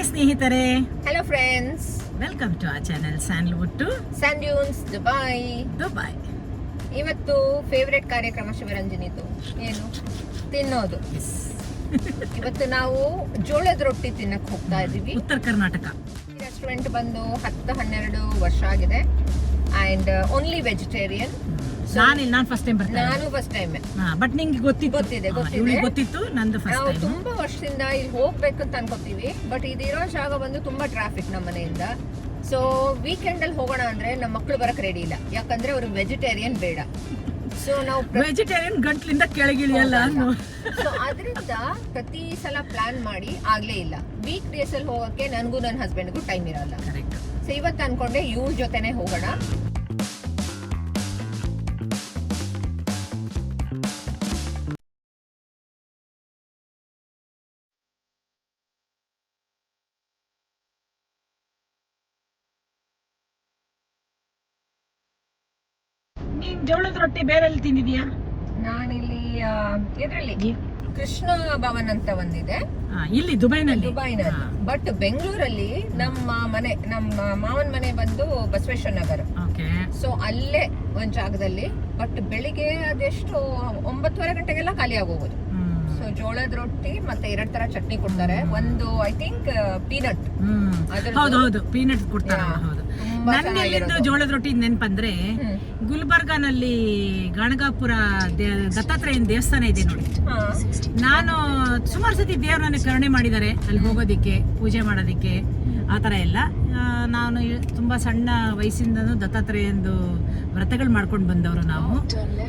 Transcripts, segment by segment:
ಸ್ನೇಹಿತರೆ, hello friends, welcome to our channel Sandalwood to sand dunes Dubai. ಇವತ್ತು favourite ಕಾರ್ಯಕ್ರಮ ಶಿವರಂಜನಿದು ಏನು ತಿನ್ನೋದು. ಇವತ್ತು ನಾವು ಜೋಳದ ರೊಟ್ಟಿ ತಿನ್ನಕ್ ಹೋಗ್ತಾ ಇದೀವಿ. ಉತ್ತರ ಕರ್ನಾಟಕ ರೆಸ್ಟೋರೆಂಟ್ ಬಂದು 10-12 ವರ್ಷ ಆಗಿದೆ ಅಂಡ್ ಓನ್ಲಿ ವೆಜಿಟೇರಿಯನ್. ನಾನು ಫಸ್ಟ್ ಟೈಮ್ ಬರ್ತೀನಿ. ನಾನು ಫಸ್ಟ್ ಟೈಮ್. ಬಟ್ ನಿಂಗೆ ಗೊತ್ತಿತ್ತು ನಂದು ಫಸ್ಟ್ ಟೈಮ್. ತುಂಬಾ ವರ್ಷದಿಂದ ಇಲ್ಲಿ ಹೋಗ್ಬೇಕಂತ ಅನ್ಕೋತೀವಿ, ಬಟ್ ಇದಿರೋ ಜಾಗ ಬಂದು ತುಂಬಾ ಟ್ರಾಫಿಕ್ ನಮ್ಮ ಮನೆಯಿಂದ. ಸೊ ವೀಕೆಂಡ್ ಅಲ್ಲಿ ಹೋಗೋಣ ಅಂದ್ರೆ ನಮ್ಮ ಮಕ್ಕಳು ಬರಕ್ ರೆಡಿ ಇಲ್ಲ, ಯಾಕಂದ್ರೆ ಅವ್ರಿಗೆ ವೆಜಿಟೇರಿಯನ್ ಬೇಡ. ಸೊ ನಾವು ವೆಜಿಟೇರಿಯನ್ ಗಂಟ್ಲಿಂದ ಕೆಳಗಿಳಿಯಲ್ಲ. ಸೊ ಅದರಿಂದ ಪ್ರತಿ ಸಲ ಪ್ಲಾನ್ ಮಾಡಿ ಆಗ್ಲೇ ಇಲ್ಲ. ವೀಕ್ ಡೇಸ್ ಅಲ್ಲಿ ಹೋಗಕ್ಕೆ ನನಗೂ ನನ್ನ ಹಸ್ಬೆಂಡ್ಗೂ ಟೈಮ್ ಇರಲ್ಲ. ಸೊ ಇವತ್ತು ಅನ್ಕೊಂಡೆ ಇವ್ರ ಜೊತೆನೆ ಹೋಗೋಣ. ನೀನ್ ಜೋಳದ ರೊಟ್ಟಿ ಬೇರೆ ಎಲ್ಲಿ ತಿಂದಿದ್ಯಾ? ನಾನಿಲ್ಲಿ ಇದರಲ್ಲಿ ಕೃಷ್ಣ ಭವನ್ ಅಂತ ಒಂದಿದೆ, ಇಲ್ಲಿ ದುಬೈನಲ್ಲಿ. ಬಟ್ ಬೆಂಗಳೂರಲ್ಲಿ ನಮ್ಮ ಮಾವನ ಮನೆ ಬಂದು ಬಸವೇಶ್ವರ ನಗರ. ಸೊ ಅಲ್ಲೇ ಒಂದ್ ಜಾಗದಲ್ಲಿ. ಬಟ್ ಬೆಳಿಗ್ಗೆ ಅದೆಷ್ಟು 9:30 ಗಂಟೆಗೆಲ್ಲ ಖಾಲಿ ಆಗೋಗೋದು. ಸೊ ಜೋಳದ ರೊಟ್ಟಿ ಮತ್ತೆ 2 ತರ ಚಟ್ನಿ ಕೊಡ್ತಾರೆ. ಒಂದು ಐ ಥಿಂಕ್ ಪೀನಟ್. ಹೌದು, ಪೀನಟ್ ಕೊಡ್ತಾರೆ. ನನ್ಗೆ ಎಲ್ಲಿಂದ ಜೋಳದ ರೊಟ್ಟಿ ನೆನಪಂದ್ರೆ ಗುಲ್ಬರ್ಗಾನಲ್ಲಿ ಗಾಣಗಾಪುರ ದತ್ತಾತ್ರೇಯನ ದೇವಸ್ಥಾನ ಇದೆ ನೋಡಿ. ನಾನು ಸುಮಾರು ಸತಿ ದೇವರನ್ನ ಕರುಣೆ ಮಾಡಿದ್ದಾರೆ ಅಲ್ಲಿ ಹೋಗೋದಿಕ್ಕೆ, ಪೂಜೆ ಮಾಡೋದಿಕ್ಕೆ, ಆ ಥರ ಎಲ್ಲ. ನಾನು ತುಂಬಾ ಸಣ್ಣ ವಯಸ್ಸಿಂದನೂ ದತ್ತಾತ್ರೇಯಂದು ವ್ರತಗಳು ಮಾಡ್ಕೊಂಡು ಬಂದವರು ನಾವು.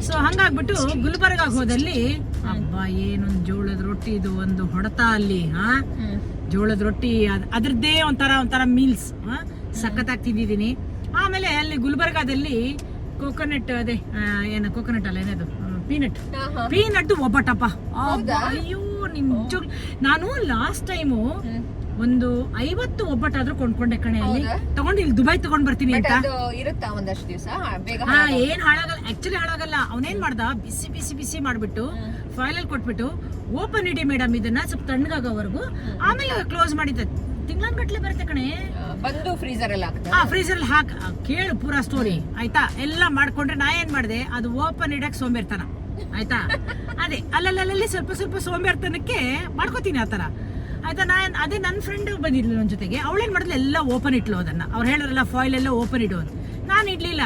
ಸೊ ಹಂಗಾಗ್ಬಿಟ್ಟು ಗುಲ್ಬರ್ಗಾಗ ಹೋದಲ್ಲಿ ಅಬ್ಬಾ ಏನೊಂದು ಜೋಳದ ರೊಟ್ಟಿ, ಇದು ಒಂದು ಹೊಡೆತ ಅಲ್ಲಿ. ಜೋಳದ ರೊಟ್ಟಿ ಅದ್ರದ್ದೇ ಒಂಥರ ಮೀಲ್ಸ್ ಸಖತ್ತಾಗಿ ತಿಂದಿದ್ದೀನಿ. ಆಮೇಲೆ ಅಲ್ಲಿ ಗುಲ್ಬರ್ಗಾದಲ್ಲಿ ಕೋಕೋನಟ್, ಅದೇ ಏನು ಕೋಕೋನಟ್ ಅಲ್ಲ, ಏನದು ಪೀನಟ್ ಒಬ್ಬಟ್ಟಪ್ಪ. ಅಯ್ಯೋ ನಿಜ, ನಾನು ಲಾಸ್ಟ್ ಟೈಮು ಒಂದು 50 ಒಬ್ಬಟ್ಟಾದ್ರೂ ಕೊಂಡ್ಕೊಂಡೆ ಕಣೆ. ಅಲ್ಲಿ ತಗೊಂಡು ಇಲ್ಲಿ ದುಬೈ ತಗೊಂಡ್ ಬರ್ತೀನಿ ಅಂತ. ಏನ್ ಹಾಳಾಗಲ್ಲ, ಆಕ್ಚುಲಿ ಹಾಳಾಗಲ್ಲ. ಅವನೇನ್ ಮಾಡ್ದ, ಬಿಸಿ ಮಾಡ್ಬಿಟ್ಟು ಫಾಯಿಲ್ ಅಲ್ಲಿ ಕೊಟ್ಬಿಟ್ಟು, ಓಪನ್ ಇಡಿ ಮೇಡಮ್ ಇದನ್ನ ಸ್ವಲ್ಪ ತಣ್ಣಗಾಗೋವರೆಗೂ, ಆಮೇಲೆ ಕ್ಲೋಸ್ ಮಾಡಿದ್ದ. ತಿಂಗಳನ್ಗಟ್ಲೆ ಬರುತ್ತೆ ಕಣೆ. ಬಂದು ಫ್ರೀಸರ್ ಅಲ್ಲಿ ಹಾಕ ಕೇಳು ಪೂರಾ ಸ್ಟೋರಿ ಆಯ್ತಾ. ಎಲ್ಲ ಮಾಡ್ಕೊಂಡ್ರೆ ನಾ ಏನ್ ಮಾಡ್ದೆ, ಅದು ಓಪನ್ ಇಡಕ್ ಸೋಂಬೇರ್ತನ ಆಯ್ತಾ. ಅದೇ ಅಲ್ಲಲ್ಲಿ ಸ್ವಲ್ಪ ಸೋಂಬೇರ್ತನಕ್ಕೆ ಮಾಡ್ಕೋತೀನಿ ಆತರ ಆಯ್ತಾ. ಅದೇ ನನ್ನ ಫ್ರೆಂಡ್ ಬಂದಿದ್ಲು ನನ್ನ ಜೊತೆಗೆ. ಅವಳೇನ್ ಮಾಡಿದ್ಲು, ಎಲ್ಲ ಓಪನ್ ಇಟ್ಲು ಅದನ್ನ. ಅವ್ರು ಹೇಳಿದ್ರಲ್ಲ ಫಾಯಿಲ್ ಎಲ್ಲ ಓಪನ್ ಇಡೋದು, ನಾನು ಇಡ್ಲಿಲ್ಲ.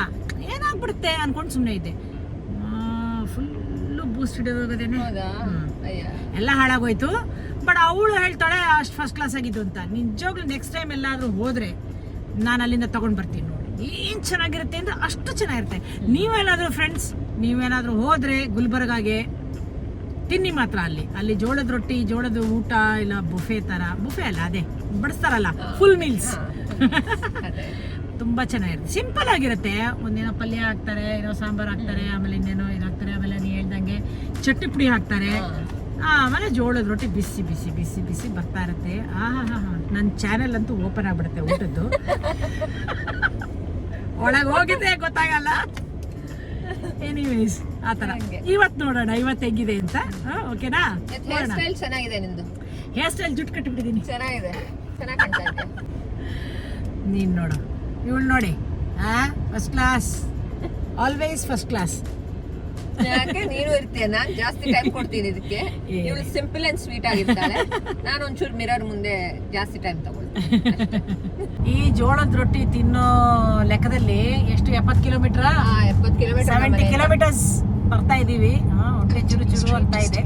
ಏನಾಗ್ಬಿಡುತ್ತೆ ಅನ್ಕೊಂಡು ಸುಮ್ಮನೆ ಇದ್ದೆ. ಫುಲ್ಲು ಬೂಸ್ಟ್ ಇಡೋದೇನೆ, ಎಲ್ಲ ಹಾಳಾಗೋಯ್ತು. ಬಟ್ ಅವಳು ಹೇಳ್ತಾಳೆ ಅಷ್ಟು ಫಸ್ಟ್ ಕ್ಲಾಸ್ ಆಗಿದ್ದು ಅಂತ. ನಿಜವಾಗ್ಲೂ ನೆಕ್ಸ್ಟ್ ಟೈಮ್ ಎಲ್ಲಾದ್ರೂ ಹೋದ್ರೆ ನಾನು ಅಲ್ಲಿಂದ ತಗೊಂಡ್ ಬರ್ತೀನಿ ನೋಡಿ. ಏನ್ ಚೆನ್ನಾಗಿರುತ್ತೆ ಅಂದ್ರೆ ಅಷ್ಟು ಚೆನ್ನಾಗಿರುತ್ತೆ. ನೀವೇನಾದ್ರೂ ಫ್ರೆಂಡ್ಸ್, ನೀವೇನಾದ್ರೂ ಹೋದ್ರೆ ಗುಲ್ಬರ್ಗಾಗೆ ತಿನ್ನಿ ಮಾತ್ರ. ಅಲ್ಲಿ ಜೋಳದ ರೊಟ್ಟಿ, ಜೋಳದ ಊಟ, ಇಲ್ಲ ಬುಫೆ ತರ, ಬುಫೆ ಅಲ್ಲ ಅದೇ ಬಡಿಸ್ತಾರಲ್ಲ, ಫುಲ್ ಮೀಲ್ಸ್. ತುಂಬಾ ಚೆನ್ನಾಗಿರುತ್ತೆ, ಸಿಂಪಲ್ ಆಗಿರುತ್ತೆ. ಒಂದೇನೋ ಪಲ್ಯ ಹಾಕ್ತಾರೆ, ಏನೋ ಸಾಂಬಾರ್ ಹಾಕ್ತಾರೆ, ಆಮೇಲೆ ಇನ್ನೇನೋ ಇದಾಗ್ತಾರೆ, ಆಮೇಲೆ ನೀ ಹೇಳ್ದಂಗೆ ಚಟ್ನಿ ಪುಡಿ ಹಾಕ್ತಾರೆ, ಆಮೇಲೆ ಜೋಳದ ರೊಟ್ಟಿ ಬಿಸಿ ಬರ್ತಾ ಇರುತ್ತೆ. ನನ್ನ ಚಾನೆಲ್ ಅಂತೂ ಓಪನ್ ಆಗ್ಬಿಡುತ್ತೆ ಊಟದ್ದು. ಒಳಗೆ ಹೋಗಿದ್ದೆ ಗೊತ್ತಾಗಲ್ಲ. ಎನಿವೇಸ್ ಆತರ ಇವತ್ತು ನೋಡೋಣ, ಇವತ್ತು ಹೆಂಗಿದೆ ಅಂತ. ಓಕೆನಾ? ಹೇರ್ ಸ್ಟೈಲ್ ಚೆನ್ನಾಗಿದೆ ನಿಂದು. ಹೇರ್ ಸ್ಟೈಲ್ ಜುಟ್ಟು ಕಟ್ಟಿಬಿಟ್ಟಿದ್ದೀನಿ, ಚೆನ್ನಾಗಿದೆ, ಚೆನ್ನಾಗಿ ಕಾಣ್ತಾ ಇದೆ. ನೀನ್ ನೋಡು, ಇವಳು ನೋಡಿ, first class, always first class. ಯಾಕೆ ನೀನು ಇರ್ತೀಯ, ನಾನ್ ಜಾಸ್ತಿ ಟೈಮ್ ಕೊಡ್ತೀನಿ ಇದಕ್ಕೆ. ಇವಳು ಸಿಂಪಲ್ ಅಂಡ್ ಸ್ವೀಟ್ ಆಗಿರ್ತಾಳೆ, ನಾನು ಒಂಚೂರು ಮಿರರ್ ಮುಂದೆ ಜಾಸ್ತಿ ಟೈಮ್ ತಗೊಳ್ತೀನಿ. ಈ ಜೋಳದ ರೊಟ್ಟಿ ತಿನ್ನೋ ಲೆಕ್ಕದಲ್ಲಿ ಎಷ್ಟು 70 ಕಿಲೋಮೀಟರ್ 70 ಕಿಲೋಮೀಟರ್ಸ್ ಬರ್ತಾ ಇದೀವಿ. ಹೊಟ್ಟೆ ಚುರು ಅಂತ ಇದೆ.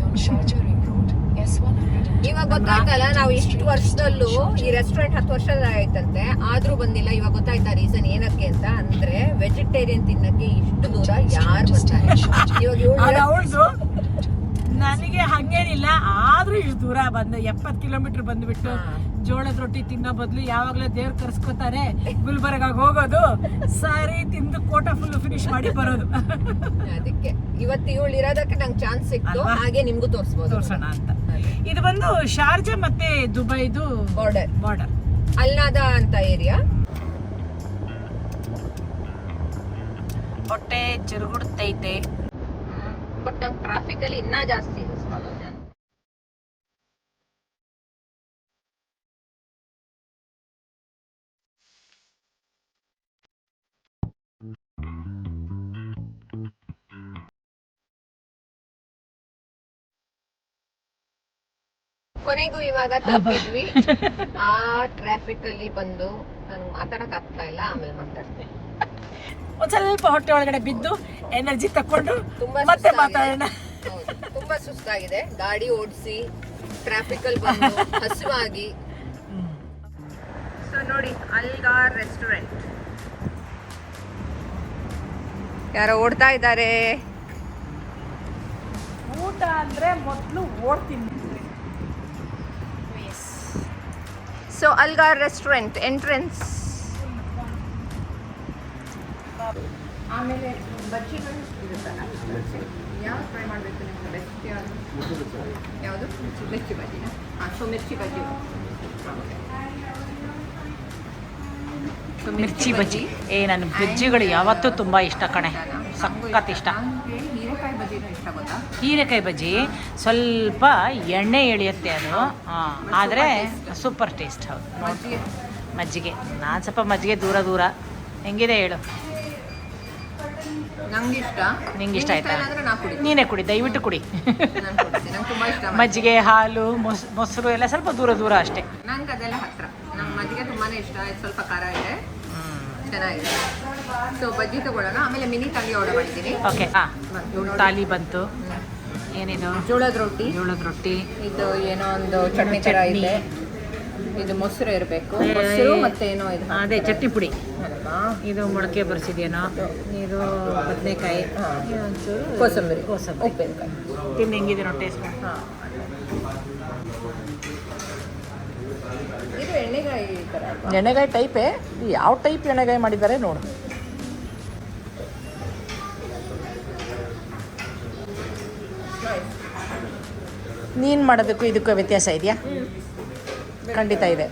ಇವಾಗ ಗೊತ್ತಾಯ್ತಲ್ಲ, ನಾವು ಇಷ್ಟು ವರ್ಷದಲ್ಲೂ ಈ ರೆಸ್ಟೋರೆಂಟ್ 10 ವರ್ಷ ಆಯ್ತಂತೆ, ಆದ್ರೂ ಬಂದಿಲ್ಲ. ಇವಾಗ ಗೊತ್ತಾಯ್ತಾ ರೀಸನ್ ಏನಕ್ಕೆ ಅಂತ. ಅಂದ್ರೆ ವೆಜಿಟೇರಿಯನ್ ತಿನ್ನಕ್ಕೆ ಇಷ್ಟು ದೂರ ಯಾರು ಬರ್ತಾರೆ? ಇವಾಗ ನನಗೆ ಹಂಗೇನಿಲ್ಲ, ಆದ್ರೂ ಇಷ್ಟು ದೂರ ಬಂದು 70 ಕಿಲೋಮೀಟರ್ ಬಂದ್ಬಿಟ್ಟು ಜೋಳದ ರೊಟ್ಟಿ ತಿನ್ನೋ ಬದಲು ಯಾವಾಗ್ಲೂ ದೇವ್ರು ಕರ್ಸ್ಕೊತಾರೆ ಗುಲ್ಬರ್ಗಾಗ ಹೋಗೋದು, ಸಾರಿ ತಿಂದು ಕೋಟ ಫುಲ್ ಫಿನಿಶ್ ಮಾಡಿ ಬರೋದು. ಅದಕ್ಕೆ ಇವತ್ತು ಇವಳು ಇರೋದಕ್ಕೆ ನಂಗೆ ಚಾನ್ಸ್ ಸಿಕ್ತು, ಹಾಗೆ ನಿಮ್ಗೂ ತೋರ್ಸೋಣ ಅಂತ. ಇದು ಬಂದು ಶಾರ್ಜಾ ಮತ್ತೆ ದುಬೈದು ಬಾರ್ಡರ್ ಅಲ್ನಾದ ಅಂತ ಏರಿಯಾ. ಹೊಟ್ಟೆ ಚುರುಗುಡ್ತೈತೆ. ಬಟ್ ನಂಗೆ ಟ್ರಾಫಿಕ್ ಅಲ್ಲಿ ಇನ್ನೂ ಜಾಸ್ತಿ ಯೂಸ್ ಮಾಡೋದು ನಾನು. ಕೊನೆಗೂ ಇವಾಗ ತಪ್ಪಿದ್ವಿ. ಆ ಟ್ರಾಫಿಕ್ ಅಲ್ಲಿ ಬಂದು ನಾನು ಮಾತಾಡಕ್ ಆಗ್ತಾ ಇಲ್ಲ, ಆಮೇಲೆ ಮಾತಾಡ್ತೀನಿ. ಒಂದ್ ಸ್ವಲ್ಪ ಹೊಟ್ಟೆ ಒಳಗಡೆ ಬಿದ್ದು ಎನರ್ಜಿ ತಕೊಂಡು ತುಂಬಾ ಮತ್ತೆ ಮಾತಾಡೋಣ. ತುಂಬಾ ಸುಸ್ತಾಗಿದೆ ಗಾಡಿ ಓಡಿಸಿ, ಟ್ರಾಫಿಕ್ ಅಲ್ಲಿ ಬಂದು ಹಸುವಾಗಿ. ಸೊ ನೋಡಿ, ಅಲ್ಗಾರ್ ರೆಸ್ಟೋರೆಂಟ್ ಯಾರೋ ಓಡ್ತಾ ಇದ್ದಾರೆ. ಊಟ ಅಂದ್ರೆ ಮೊದಲು ಓಡ್ತೀನಿ. ಸೊ ಅಲ್ಗಾರ್ ರೆಸ್ಟೋರೆಂಟ್ ಎಂಟ್ರೆನ್ಸ್. ಆಮೇಲೆ ಬಜ್ಜಿಗಳು ಇರುತ್ತಲ್ಲ, ಯಾವ್ದು ಟ್ರೈ ಮಾಡಬೇಕು ನಿಮ್ಗೆ ಬೆಸ್ಟ್? ಯಾವುದು? ಮಿರ್ಚಿ ಬಜ್ಜಿನ? ಹಾಂ, ಸೊ ಮಿರ್ಚಿ ಬಜ್ಜಿ. ಮಿರ್ಚಿ ಬಜ್ಜಿ ನನ್ನ ಬಜ್ಜಿಗಳು ಯಾವತ್ತೂ ತುಂಬ ಇಷ್ಟ ಕಣೆ, ಸಖತ್ ಇಷ್ಟ. ಹೀರೆಕಾಯಿ ಬಜ್ಜಿನೂ ಇಷ್ಟ ಗೊತ್ತಾ? ಹೀರೆಕಾಯಿ ಬಜ್ಜಿ ಸ್ವಲ್ಪ ಎಣ್ಣೆ ಎಳೆಯುತ್ತೆ ಅದು, ಆದರೆ ಸೂಪರ್ ಟೇಸ್ಟ್. ಹೌದು, ಮಜ್ಜಿಗೆ ನಾನು ಸ್ವಲ್ಪ ಮಜ್ಜಿಗೆ ದೂರ ಹೆಂಗಿದೆ ಹೇಳು? ನಂಗೆ ಇಷ್ಟ. ನಿಂಗೆ ಇಷ್ಟ ಆಯ್ತಾ? ನಾನು ನೀನೇ ಕುಡಿ, ದಯವಿಟ್ಟು ಕುಡಿ. ನಂಗೆ ತುಂಬ ಇಷ್ಟ ಮಜ್ಜಿಗೆ, ಹಾಲು, ಮೊಸರು ಎಲ್ಲ ಸ್ವಲ್ಪ ದೂರ ಅಷ್ಟೇ. ನಂಗೆ ಅದೆಲ್ಲ ಹತ್ರ. ನಂಗೆ ಮಜ್ಜಿಗೆ ತುಂಬಾನೇ ಇಷ್ಟ. ಸ್ವಲ್ಪ ಖಾರ ಇದೆ, ಚೆನ್ನಾಗಿದೆ. ಸೊ ಬಜ್ಜಿ ತಗೊಳ್ಳೋಣ. ಆಮೇಲೆ ಮಿನಿ ತಾಲಿ ಆರ್ಡರ್ ಮಾಡಿದ್ದೀನಿ. ಓಕೆ, ತಾಲಿ ಬಂತು. ಏನೇನು? ಜೋಳದ ರೊಟ್ಟಿ. ಇದು ಏನೋ ಒಂದು ಚಟ್ನಿ ಥರ ಇದೆ. ಇದು ಮೊಸರು ಇರಬೇಕು, ಮೊಸರು ಮತ್ತೆ ಏನೋ ಇದು, ಅದೇ ಚಟ್ನಿ ಪುಡಿ ಅಲ್ವಾ? ಇದು ಮೊಳಕೆ ಬರ್ಸಿದೇನೋ, ಇದು ಬದನೆಕಾಯಿ, ಕೋಸಂಬರಿ, ಉಪ್ಪಿನಕಾಯಿ. ತಿಂದು ಹೆಂಗಿದೆ ನೋಡಿ ಟೇಸ್ಟ್? ಇದು ಎಣ್ಣೆಗಾಯಿ ಥರ. ಎಣ್ಣೆಗಾಯಿ ಟೈಪೇ. ಯಾವ ಟೈಪ್ ಎಣ್ಣೆಗಾಯಿ ಮಾಡಿದ್ದಾರೆ ನೋಡು. ನೀನು ಮಾಡೋದಕ್ಕೂ ಇದಕ್ಕೂ ವ್ಯತ್ಯಾಸ ಇದೆಯಾ? ಖಂಡಿತ ಇದೆ.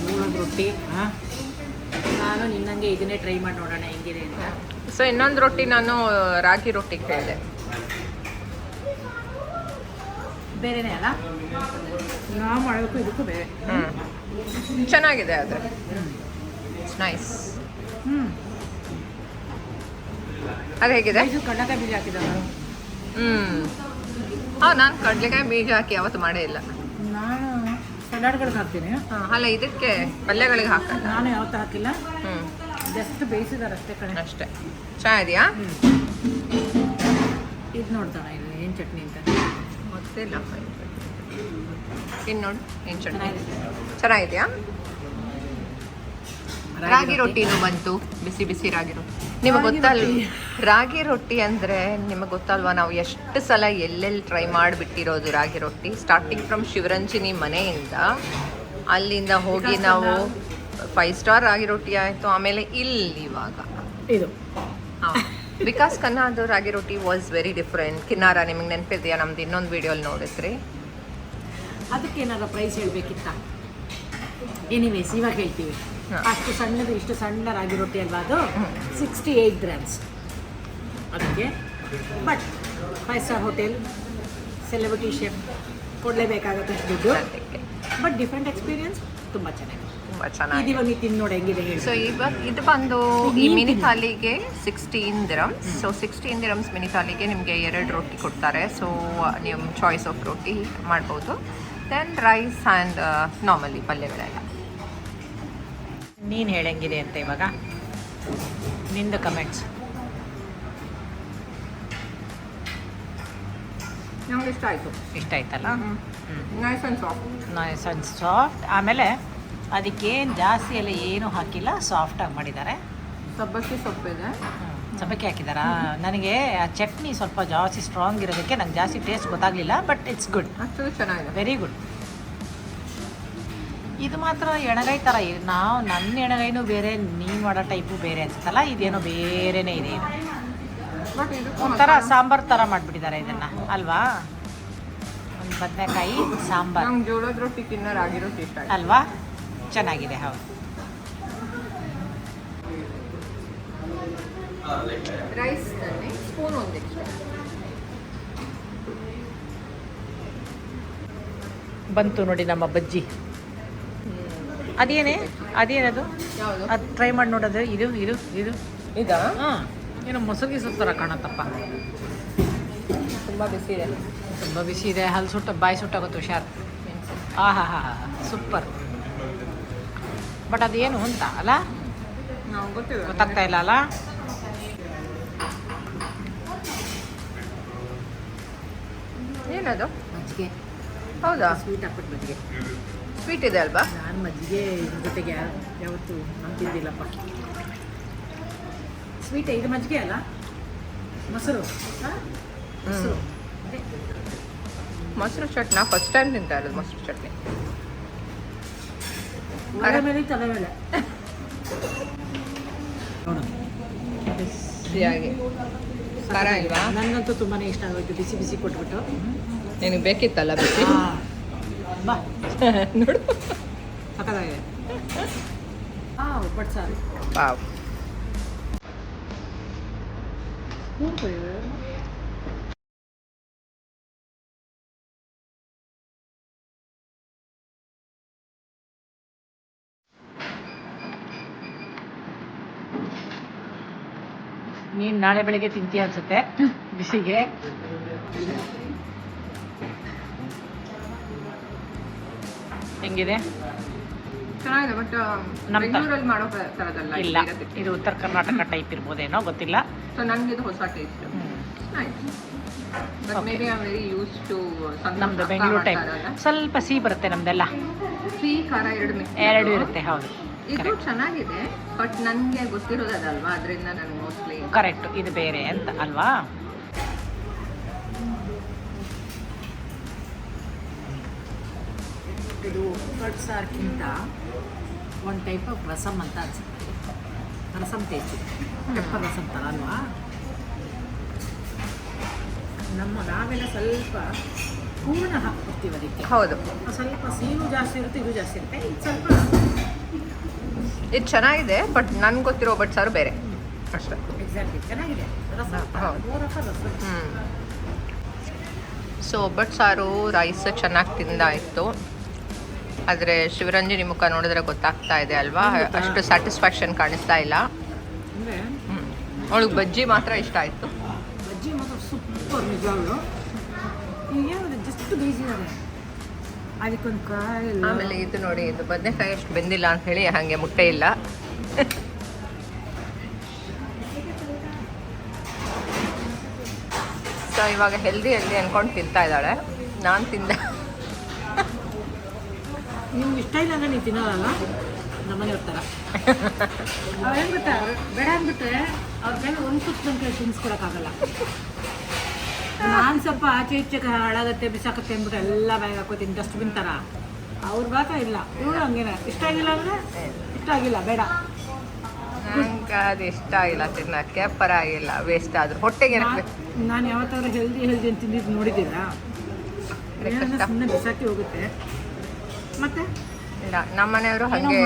ಜೋಳದ ರೊಟ್ಟಿ. ನಾನು ನಿನ್ನಂಗೆ ಇದನ್ನೇ ಟ್ರೈ ಮಾಡಿ ನೋಡೋಣ ಹೆಂಗಿದೆ ಅಂತ. ಸೊ ಇನ್ನೊಂದು ರೊಟ್ಟಿ ನಾನು ರಾಗಿ ರೊಟ್ಟಿ ಕೇಳಿದೆ. ಬೇರೆನೇ ಅಲ್ಲ, ನಾವು ಮಾಡೋದಕ್ಕೂ ಇದಕ್ಕೂ ಬೇರೆ. ಚೆನ್ನಾಗಿದೆ ಅದು. ನೈಸ್. ಅದು ಹೇಗಿದೆ? ಕಡಲೆಕಾಯಿ ಬೀಜ ಹಾಕಿದ್ದಾರೆ. ನಾನು ಕಡಲೆಕಾಯಿ ಬೀಜ ಹಾಕಿ ಯಾವತ್ತು ಮಾಡೇ ಇಲ್ಲ. ನಾನು ಸಲಾಡ್ಗಳಿಗೆ ಹಾಕ್ತೀನಿ. ಅಲ್ಲ, ಇದಕ್ಕೆ ಪಲ್ಯಗಳಿಗೆ ಹಾಕಲ್ಲ. ನಾನು ಯಾವತ್ತೂ ಹಾಕಿಲ್ಲ. ಜಸ್ಟ್ ಬೇಯಿಸಿದಾರೆ ಅಷ್ಟೇ ಕಣೆ. ಅಷ್ಟೇ. ಚೆನ್ನಾಗಿದೆಯಾ? ಇದು ನೋಡ್ತಾನೆ ಇದು ಏನು ಚಟ್ನಿ ಅಂತ ಗೊತ್ತಿಲ್ಲ. ಇನ್ನು ನೋಡಿ ಏನು ಚಟ್ನಿ. ಚೆನ್ನಾಗಿದೆಯಾ? ರಾಗಿ ರೊಟ್ಟಿನೂ ಬಂತು, ಬಿಸಿ ಬಿಸಿ ರಾಗಿ ರೊಟ್ಟಿ. ನಿಮಗೆ ಗೊತ್ತಲ್ವ ರಾಗಿ ರೊಟ್ಟಿ ಅಂದರೆ? ನಿಮಗೆ ಗೊತ್ತಲ್ವಾ ನಾವು ಎಷ್ಟು ಸಲ ಎಲ್ಲೆಲ್ಲಿ ಟ್ರೈ ಮಾಡಿಬಿಟ್ಟಿರೋದು ರಾಗಿ ರೊಟ್ಟಿ. ಸ್ಟಾರ್ಟಿಂಗ್ ಫ್ರಮ್ ಶಿವರಂಜಿನಿ ಮನೆಯಿಂದ, ಅಲ್ಲಿಂದ ಹೋಗಿ ನಾವು 5 ಸ್ಟಾರ್ ರಾಗಿ ರೊಟ್ಟಿ ಆಯಿತು. ಆಮೇಲೆ ಇಲ್ಲಿ ಇವಾಗ ಇದು ವಿಕಾಸ್ ಖನ್ನಾದು ರಾಗಿ ರೊಟ್ಟಿ ವಾಸ್ ವೆರಿ ಡಿಫ್ರೆಂಟ್. ಕಿನ್ನಾರ ನಿಮಗೆ ನೆನಪಿದೆಯಾ? ನಮ್ದು ಇನ್ನೊಂದು ವಿಡಿಯೋಲಿ ನೋಡಿದ್ರಿ. ಅದಕ್ಕೆ ಏನಾದ್ರು ಪ್ರೈಸ್ ಹೇಳಬೇಕಿತ್ತ? ಎನಿವೇಸ್ ಇವಾಗ ಹೇಳ್ತೀವಿ. ಅಷ್ಟು ಸಣ್ಣದು, ಇಷ್ಟು ಸಣ್ಣ ರಾಗಿ ರೊಟ್ಟಿ ಅಲ್ವಾ ಅದು? 68 ಗ್ರಾಮ್ಸ್ ಅದಕ್ಕೆ. But 5 star hotel, celebrity chef, ಕೊಡಲೇಬೇಕಾಗುತ್ತೆ ಅಷ್ಟು ದುಡ್ಡು. ಬಟ್ ಡಿಫ್ರೆಂಟ್ ಎಕ್ಸ್ಪೀರಿಯನ್ಸ್, ತುಂಬ ಚೆನ್ನಾಗಿ. ಚೆನ್ನಾಗಿ ಇವಾಗ ತಿಂದು ನೋಡಿ ಹೆಂಗಿದೆ ಹೇಳಿ. ಸೊ ಇವಾಗ ಇದು ಬಂದು ಈ ಮಿನಿ ಥಾಲಿಗೆ 16 ದಿರಮ್ಸ್. ಸೊ 16 ದಿರಮ್ಸ್ ಮಿನಿ ಥಾಲಿಗೆ ನಿಮಗೆ 2 ರೊಟ್ಟಿ ಕೊಡ್ತಾರೆ. ಸೊ ನಿಮ್ಮ ಚಾಯ್ಸ್ ಆಫ್ ರೊಟ್ಟಿ ಮಾಡ್ಬೋದು. ದೆನ್ ರೈಸ್ ಆ್ಯಂಡ್ ನಾರ್ಮಲಿ ಪಲ್ಯಗಳೆಲ್ಲ. ನೀನು ಹೇಳಂಗಿದೆ ಅಂತ ಇವಾಗ ನಿಂದು ಕಮೆಂಟ್ಸ್. ನಮ್ಗೆ ಇಷ್ಟ ಆಯಿತು. ಇಷ್ಟ ಆಯ್ತಲ್ಲ? Nice and soft. Nice and soft. ಆಮೇಲೆ ಅದಕ್ಕೇನು ಜಾಸ್ತಿ ಎಲ್ಲ ಏನೂ ಹಾಕಿಲ್ಲ, ಸಾಫ್ಟಾಗಿ ಮಾಡಿದ್ದಾರೆ. ಸಬ್ಬಕ್ಕಿ ಸೊಪ್ಪಿದೆ, ಸಬ್ಬಕ್ಕಿ ಹಾಕಿದಾರಾ? ನನಗೆ ಆ ಚಟ್ನಿ ಸ್ವಲ್ಪ ಜಾಸ್ತಿ ಸ್ಟ್ರಾಂಗ್ ಇರೋದಕ್ಕೆ ನಂಗೆ ಜಾಸ್ತಿ ಟೇಸ್ಟ್ ಗೊತ್ತಾಗಲಿಲ್ಲ. ಬಟ್ ಇಟ್ಸ್ ಗುಡ್, ಆ್ಯಕ್ಚುಲಿ ಚೆನ್ನಾಗಿದೆ, ವೆರಿ ಗುಡ್. ಇದು ಮಾತ್ರ ಎಣಗಾಯಿ ಥರ. ನನ್ನ ಎಣಗಾಯಿನೂ ಬೇರೆ, ನೀವು ಮಾಡೋ ಟೈಪು ಬೇರೆ ಅನ್ಸುತ್ತಲ್ಲ. ಇದೇನೋ ಬೇರೆನೇ ಇದೆ. ಬಟ್ ಇದು ಒಂಥರ ಸಾಂಬಾರು ಥರ ಮಾಡಿಬಿಟ್ಟಿದ್ದಾರೆ ಇದನ್ನು ಅಲ್ವಾ? ಒಂದು ಬದನೆಕಾಯಿ ಸಾಂಬಾರು. ನಂಗೆ ಜೋಳದ ರೊಟ್ಟಿ ತಿನ್ನೋ ರಾಗಿ ರೊಟ್ಟಿ ಇಷ್ಟ ಆಯ್ತು ಅಲ್ವಾ? ಚೆನ್ನಾಗಿದೆ. ಹೌದು. ರೈಸ್ ಸ್ಪೂನ್ ಒಂದು ಎಕ್ಸ್ಟ್ರಾ. ಬಂತು ನೋಡಿ ನಮ್ಮ ಬಜ್ಜಿ. ಅದೇನದು ಯಾವುದು ಅದು ಟ್ರೈ ಮಾಡಿ ನೋಡೋದು. ಇದು ಇದಾ? ಹಾಂ, ಏನೋ ಮೊಸರಿಗೆ ಸುತ್ತರ ಕಾಣತ್ತಪ್ಪ. ತುಂಬ ಬಿಸಿ ಇದೆ. ತುಂಬ ಬಿಸಿ ಇದೆ, ಹಲ್ಲು ಸುಟ್ಟು ಬಾಯಿ ಸುಟ್ಟಾಗುತ್ತೆ ಹುಷಾರು. ಹಾ ಸೂಪರ್. ಬಟ್ ಅದೇನು ಅಂತ ಅಲ್ಲ, ನಾವು ಗೊತ್ತಿಲ್ಲ, ಗೊತ್ತಾಗ್ತಾ ಇಲ್ಲ ಅಲ್ಲ. ಏನದು? ಮಜ್ಜಿಗೆ. ಹೌದಾ? ಸ್ವೀಟ್ ಹಾಕ್ಬಿಟ್ಟು ಮಜ್ಜಿಗೆ. ಸ್ವೀಟ್ ಇದೆ ಅಲ್ವಾ? ನಾನು ಮಜ್ಜಿಗೆ ಜೊತೆಗೆ ಯಾವತ್ತು ನಂಬಿದ್ದಿಲ್ಲಪ್ಪ. ಸ್ವೀಟ್ ಇದು ಮಜ್ಜಿಗೆ ಅಲ್ಲ, ಮೊಸರು. ಮೊಸರು ಅದೇ ಮೊಸರು ಚಟ್ನಿ ಫಸ್ಟ್ ಟೈಮ್ ತಿಂತಾ ಇರೋದು. ಮೊಸರು ಚಟ್ನಿ ಒಲೆ ಮೇಲೆ ತಲೆ ಮೇಲೆ ನೋಡು. ಬಿಸಿಯಾಗಿ ಖಾರ ಇಲ್ವಾ? ನನಗಂತೂ ತುಂಬಾ ಇಷ್ಟ ಆಗೋಯ್ತು, ಬಿಸಿ ಬಿಸಿ ಕೊಟ್ಬಿಟ್ಟು. ನಿನಗೆ ಬೇಕಿತ್ತಲ್ಲ ಬಿಸಿ? ಬಾ ನೋಡು, ಸಕ್ಕತ್ತಾಗಿದೆ. ಒಬ್ಬಟ್ಟು ಸಾರು. ವಾವ್. ನೀನು ನಾಳೆ ಬೆಳಿಗ್ಗೆ ತಿಂತೀಯ ಅನ್ಸುತ್ತೆ ಬಿಸಿಗೆ. ಹೆಂಗಿದೆ? ಚೆನ್ನಾಗಿದೆ, ಬಟ್ ನಮ್ಮ ಬೆಂಗಳೂರಲ್ಲಿ ಮಾಡೋ ಥರದಲ್ಲ. ಇಲ್ಲ, ಇದು ಉತ್ತರ ಕರ್ನಾಟಕ ಟೈಪ್ ಇರ್ಬೋದೇನೋ, ಗೊತ್ತಿಲ್ಲ. ಸೊ ನನಗೆ ಇದು ಹೊಸ taste. But maybe I am very use to ನಮ್ದು ಬೆಂಗಳೂರು ಟೈಪ್ ಸ್ವಲ್ಪ ಸಿಹಿ ಬರುತ್ತೆ ನಮ್ದೆಲ್ಲ. ಸಿಹಿ ಖಾರ ಎರಡು ಮಿಕ್ಸ್ ಎರಡು ಇರುತ್ತೆ. ಹೌದು, ಇದು ಚೆನ್ನಾಗಿದೆ, ಬಟ್ ನನಗೆ ಗೊತ್ತಿರೋದು ಅದಲ್ವಾ, ಅದರಿಂದ ನನಗೆ ಮೋಸ್ಟ್ಲಿ ಕರೆಕ್ಟ್. ಇದು ಬೇರೆ ಅಂತ ಅಲ್ವಾ? ಇದು ಒಬ್ಬಟ್ಟು ಸಾರ್ಕಿಂತ ಒಂದು ಟೈಪ್ ಆಫ್ ರಸಮ್ ಅಂತ ಅನ್ಸುತ್ತೆ. ರಸಮ್ ಟೇಸ್ಟ್, ಪೆಪ್ಪರ್ ರಸಮ್ ಥರ ಅಲ್ವಾ? ನಾವೆಲ್ಲ ಸ್ವಲ್ಪ ಹೂರಣ ಹಾಕ್ಬಿಡ್ತೀವಿ ಅದಕ್ಕೆ. ಹೌದು, ಸ್ವಲ್ಪ ಸಿಹಿನೂ ಜಾಸ್ತಿ ಇರುತ್ತೆ, ಇದು ಜಾಸ್ತಿ ಇರುತ್ತೆ. ಇದು ಸ್ವಲ್ಪ ಇದು ಚೆನ್ನಾಗಿದೆ, ಬಟ್ ನನ್ಗೆ ಗೊತ್ತಿರೋ ಒಬ್ಬಟ್ಟು ಸಾರು ಬೇರೆ ಅಷ್ಟೇ. ಎಕ್ಸಾಕ್ಟ್ಲಿ ಚೆನ್ನಾಗಿದೆ. ಸೊ ಒಬ್ಬಟ್ಟು ಸಾರು ರೈಸ್ ಚೆನ್ನಾಗಿ ತಿಂದಾಯಿತು, ಆದರೆ ಶಿವರಂಜನಿ ಮುಖ ನೋಡಿದ್ರೆ ಗೊತ್ತಾಗ್ತಾ ಇದೆ ಅಲ್ವಾ, ಅಷ್ಟು ಸ್ಯಾಟಿಸ್ಫ್ಯಾಕ್ಷನ್ ಕಾಣಿಸ್ತಾ ಇಲ್ಲ. ಅವಳಿಗೆ ಬಜ್ಜಿ ಮಾತ್ರ ಇಷ್ಟ ಆಯಿತು. ಬಜ್ಜಿ ಮಾತ್ರ ಸೂಪರ್ ನಿಜವಾಗ್ಲು. ಈಗ ಜಸ್ಟ್ ಬೇಯಿಸಿದ್ದಾರೆ, ಅದಕ್ಕೊಂದು ಕಾಯಿ. ಆಮೇಲೆ ಇದು ನೋಡಿ, ಇದು ಬದನೆಕಾಯಿ ಅಷ್ಟು ಬೆಂದಿಲ್ಲ ಅಂತ ಹೇಳಿ ಹಾಗೆ ಮುಟ್ಟೆ ಇಲ್ಲ. ಸೊ ಇವಾಗ ಹೆಲ್ದಿ ಅನ್ಕೊಂಡು ತಿಂತಾ ಇದ್ದಾಳೆ. ನಾನು ತಿಂದೆ. ನಿಮ್ಗೆ ಇಷ್ಟ ಇಲ್ಲ ಅಂದರೆ ನೀವು ತಿನ್ನೋಲ್ಲ, ನಮ್ಮನೆ ಇರ್ತಾರ. ಅವ್ರು ಏನು ಗೊತ್ತಾ, ಬೇಡ ಅಂದ್ಬಿಟ್ರೆ ಅವ್ರ ಕೈಲಿ ಒಂದು ತುತ್ತು ಅಂತ ತಿನ್ನಿಸ್ಕೊಳಕ್ಕಾಗಲ್ಲ. ನಾನು ಸ್ವಲ್ಪ ಆಚೆ ಈಚೆ ಹಾಳಾಗತ್ತೆ ಬಿಸಾಕತ್ತೆ ಅಂದ್ಬಿಟ್ಟು ಎಲ್ಲ ಬ್ಯಾಗ್ ಹಾಕೋತೀನಿ ಡಸ್ಟ್ಬಿನ್ ಥರ. ಅವ್ರ ಮಾತ್ರ ಇಲ್ಲ, ಇವಳು ಹಂಗೇನೆ. ಇಷ್ಟ ಆಗಿಲ್ಲ ಅಂದರೆ ಇಷ್ಟ ಆಗಿಲ್ಲ, ಬೇಡ. ನಂಗೆ ಅದು ಇಷ್ಟ ಆಗಿಲ್ಲ ತಿನ್ನೋಕ್ಕೆ, ಪರವಾಗಿಲ್ಲ, ವೇಸ್ಟ್ ಆದರೂ ಹೊಟ್ಟೆಗೆ ನಾನು ಯಾವತ್ತಾದ್ರೂ ಹೆಲ್ದಿ ಅಂತ ತಿಂದಿದ್ದು ನೋಡಿದ್ದೀರಾ? ಸುಮ್ಮನೆ ಬಿಸಾಕಿ ಹೋಗುತ್ತೆ. ಮತ್ತೆ ಇಲ್ಲ, ನಮ್ಮ ಮನೆಯವರು ಹಾಗೆ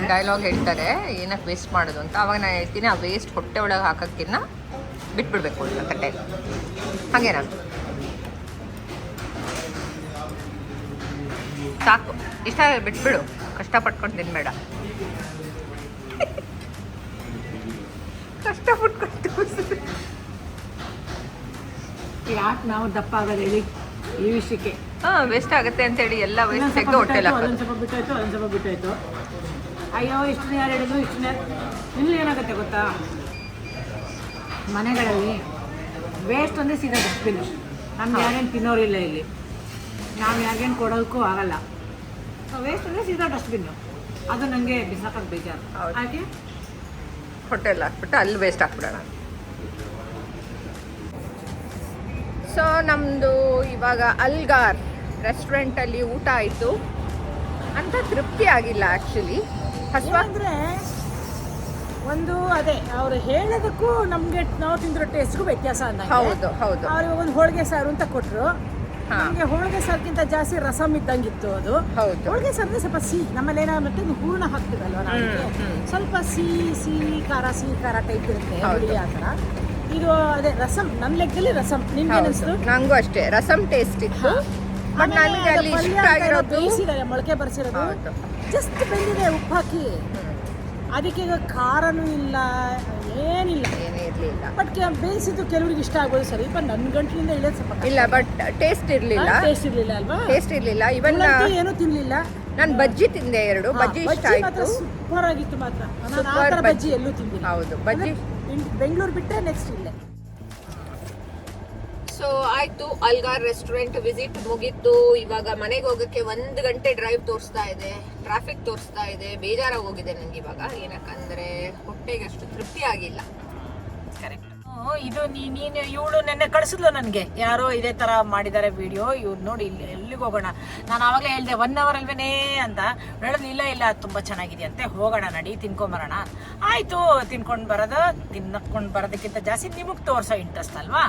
ಡೈಲಾಗ್ ಹೇಳ್ತಾರೆ, ಏನಕ್ಕೆ ವೇಸ್ಟ್ ಮಾಡೋದು ಅಂತ. ಅವಾಗ ನಾನು ಹೇಳ್ತೀನಿ, ಆ ವೇಸ್ಟ್ ಹೊಟ್ಟೆ ಒಳಗೆ ಹಾಕೋಕ್ಕಿನ್ನ ಬಿಟ್ಬಿಡ್ಬೇಕು ಅಂತ ಕಟ್ಟೆ. ಹಾಗೆ ನಾನು ಸಾಕು, ಇಷ್ಟ ಬಿಟ್ಬಿಡು, ಕಷ್ಟಪಟ್ಕೊಂಡು ತಿನ್ಬೇಡ. ಕಷ್ಟಪಟ್ಕೊಂಡು ಯಾಕೆ ನಾವು ದಪ್ಪ ಆಗೋದು ಹೇಳಿ ಈ ವಿಷಯಕ್ಕೆ? ವೇಸ್ಟ್ ಆಗುತ್ತೆ ಅಂತೇಳಿ ಎಲ್ಲ ವೇಸ್ಟ್ ತೆಗೆದು ಹೊಟ್ಟೆಲ್ಲ ಅದೊಂದು ಸ್ವಲ್ಪ ಬಿಟ್ಟಾಯ್ತು, ಅದೊಂದು ಸ್ವಲ್ಪ ಬಿಟ್ಟಾಯ್ತು. ಅಯ್ಯೋ ಇಷ್ಟನೇ ಯಾರು ಹೇಳಿದ್ರು, ಇಷ್ಟನೇ ಇಲ್ಲಿ ಏನಾಗುತ್ತೆ ಗೊತ್ತಾ, ಮನೆಗಳಲ್ಲಿ ವೇಸ್ಟ್ ಅಂದರೆ ಸೀದಾ ಡಸ್ಟ್ಬಿನ್. ನಮ್ಗೆ ಯಾರೇನು ತಿನ್ನೋರಿಲ್ಲ ಇಲ್ಲಿ, ನಾವು ಯಾರಿಗೇನು ಕೊಡೋದಕ್ಕೂ ಆಗಲ್ಲ. ವೇಸ್ಟ್ ಅಂದರೆ ಸೀದಾ ಡಸ್ಟ್ಬಿನ್ನು. ಅದು ನನಗೆ ಬಿಸಾಕೋದು ಬೇಜಾರು. ಹಾಗೆ ಹೊಟ್ಟೆಲ್ಲ ಹಾಕ್ಬಿಟ್ಟು ಅಲ್ಲಿ ವೇಸ್ಟ್ ಹಾಕ್ಬಿಡೋಣ. ಸೊ ನಮ್ಮದು ಇವಾಗ ಅಲ್ಗಾರ್ ರೆಸ್ಟೋರೆಂಟಲ್ಲಿ ಊಟ ಆಯಿತು ಅಂತ ತೃಪ್ತಿ ಆಗಿಲ್ಲ ಆ್ಯಕ್ಚುಲಿ. ಅಂದರೆ ಒಂದು ಅದೇ ಅವ್ರು ಹೇಳೋದಕ್ಕೂ ನಮಗೆ ನಾವು ತಿಂದಿರೋ ಟೇಸ್ಟ್ಗೂ ವ್ಯತ್ಯಾಸ ಅಂತ. ಹೌದು ಹೌದು. ಅವ್ರಿಗೆ ಒಂದು ಹೋಳಿಗೆ ಸಾರು ಅಂತ ಕೊಟ್ಟರು, ನಮಗೆ ಹೋಳಿಗೆ ಸಾರಿಗಿಂತ ಜಾಸ್ತಿ ರಸಮ್ ಇದ್ದಂಗಿತ್ತು ಅದು. ಹೌದು, ಹೋಳಿಗೆ ಸಾರು ಸ್ವಲ್ಪ ಸಿಹಿ, ನಮ್ಮಲ್ಲಿ ಏನಾಗುತ್ತೆ ಹೂರ್ಣ ಹಾಕ್ತಿರಲ್ವ ನಾವು, ಸ್ವಲ್ಪ ಸಿಹಿ ಖಾರ ಟೈಪ್ ಇರುತ್ತೆ ಹುಳಿ ಆ ಥರ. ಇದು ಅದೇ ರಸಮ್, ನನ್ನ ಲೆಕ್ಕದಲ್ಲಿ ರಸಮ್. ನಿಮ್ಗೆ ಅನಿಸ್ತು? ನನಗೂ ಅಷ್ಟೇ ರಸಮ್ ಟೇಸ್ಟ್ ಇತ್ತು. ಬಟ್ ನನಗೆ ಅಲ್ಲಿ ಇಷ್ಟ ಆಗಿರೋದು ಬೇಯಿಸಿದ್ದಾರೆ, ಮೊಳಕೆ ಬರ್ಸಿರೋದು ಜಸ್ಟ್ ಬೆಂದಿದೆ ಉಪ್ಪು ಹಾಕಿ. ಅದಕ್ಕೆ ಈಗ ಖಾರನೂ ಇಲ್ಲ, ಏನಿಲ್ಲ, ಏನೇ ಇರಲಿಲ್ಲ. ಬಟ್ ಬೇಯಿಸಿದ್ದು ಕೆಲವರಿಗೆ ಇಷ್ಟ ಆಗ್ಬೋದು. ಸ್ವಲ್ಪ ನನ್ನ ಗಂಟ್ಲಿಂದ ಇಳಿಯೋದು ಸ್ವಲ್ಪ ಇಲ್ಲ, ಬಟ್ ಟೇಸ್ಟ್ ಇರಲಿಲ್ಲ. ಟೇಸ್ಟ್ ಇರಲಿಲ್ಲ ಅಲ್ವಾ? ಟೇಸ್ಟ್ ಇರಲಿಲ್ಲ. ಇವನ್ ಏನೂ ತಿನ್ನಲಿಲ್ಲ. ನಾನು ಬಜ್ಜಿ ತಿಂದೆ, 2 ಬಜ್ಜಿ ಇಷ್ಟ ಆಯ್ತು. ಸೂಪರ್ ಆಗಿತ್ತು ಮಾತ್ರ. ನಾನು ಆ ಥರ ಬಜ್ಜಿ ಎಲ್ಲೂ ತಿಂದಿಲ್ಲ. ಹೌದು, ಬಜ್ಜಿ ಬೆಂಗಳೂರು ಬಿಟ್ಟರೆ ನೆಕ್ಸ್ಟ್ ಇಲ್ಲೇ. ಸೊ ಆಯ್ತು, ಅಲ್ಗಾರ್ ರೆಸ್ಟೋರೆಂಟ್ ವಿಸಿಟ್ ಮುಗೀತು. ಇವಾಗ ಮನೆಗೆ ಹೋಗಕ್ಕೆ 1 ಗಂಟೆ ಡ್ರೈವ್ ತೋರಿಸ್ತಾ ಇದೆ, ಟ್ರಾಫಿಕ್ ತೋರಿಸ್ತಾ ಇದೆ. ಬೇಜಾರಾಗಿ ಹೋಗಿದೆ ನನಗೆ ಇವಾಗ, ಏನಕ್ಕಂದ್ರೆ ಹೊಟ್ಟೆಗೆ ಅಷ್ಟು ತೃಪ್ತಿ ಆಗಿಲ್ಲ. ಕರೆಕ್ಟ್. ಇದು ನೀನು ಇವಳು ನೆನ್ನೆ ಕಳಿಸಿದ್ಲು ನನಗೆ, ಯಾರೋ ಇದೇ ತರ ಮಾಡಿದ್ದಾರೆ ವಿಡಿಯೋ, ಇವ್ರು ನೋಡಿ ಇಲ್ಲಿ ಎಲ್ಲಿಗೆ ಹೋಗೋಣ. ನಾನು ಆವಾಗಲೇ ಹೇಳಿದೆ 1 hour ಅಲ್ವೇನೇ ಅಂತ. ಹೇಳೋದು ಇಲ್ಲ ತುಂಬಾ ಚೆನ್ನಾಗಿದೆಯಂತೆ, ಹೋಗೋಣ ನಡಿ ತಿನ್ಕೊಂಬರೋಣ. ಆಯ್ತು, ತಿನ್ಕೊಂಡು ಬರೋದಕ್ಕಿಂತ ಜಾಸ್ತಿ ನಿಮಗೆ ತೋರ್ಸೋ ಇಂಟ್ರೆಸ್ಟ್ ಅಲ್ವಾ?